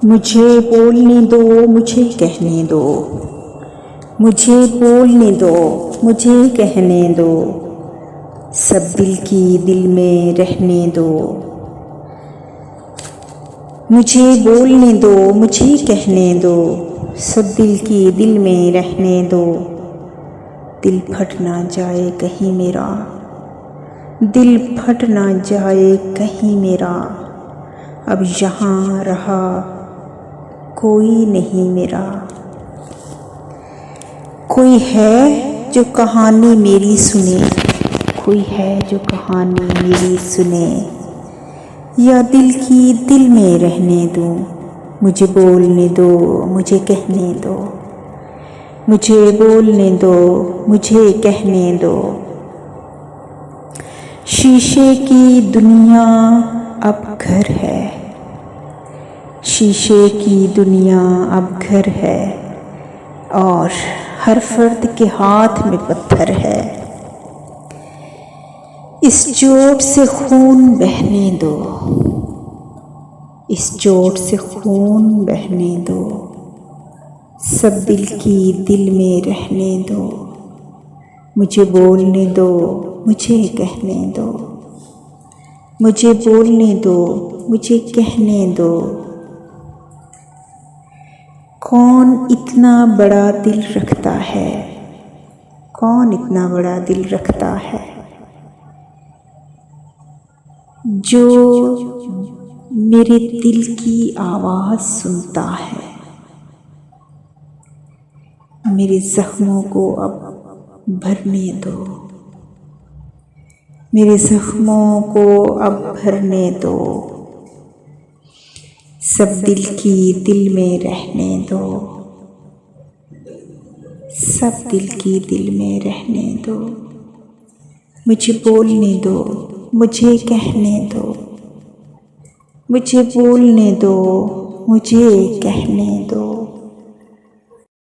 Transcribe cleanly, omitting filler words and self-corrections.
मुझे बोलने दो, मुझे कहने दो, मुझे बोलने दो, मुझे कहने दो, सब दिल की दिल में रहने दो। मुझे बोलने दो, मुझे कहने दो, सब दिल की दिल में रहने दो। दिल फट ना जाए कहीं मेरा, दिल फट ना जाए कहीं मेरा, अब यहाँ रहा कोई नहीं मेरा। कोई है जो कहानी मेरी सुने, कोई है जो कहानी मेरी सुने, या दिल की दिल में रहने दूँ। मुझे बोलने दो, मुझे कहने दो, मुझे बोलने दो, मुझे कहने दो। शीशे की दुनिया अब घर है, शीशे की दुनिया अब घर है, और हर फर्द के हाथ में पत्थर है। इस चोट से खून बहने दो, इस चोट से खून बहने दो, सब दिल की दिल में रहने दो। मुझे बोलने दो, मुझे कहने दो, मुझे बोलने दो, मुझे कहने दो। कौन इतना बड़ा दिल रखता है, कौन इतना बड़ा दिल रखता है, जो मेरे दिल की आवाज़ सुनता है। मेरे ज़ख्मों को अब भरने दो, मेरे ज़ख्मों को अब भरने दो, सब दिल की दिल में रहने दो, सब दिल की दिल में रहने दो। मुझे बोलने दो, मुझे कहने दो, मुझे बोलने दो, मुझे कहने दो।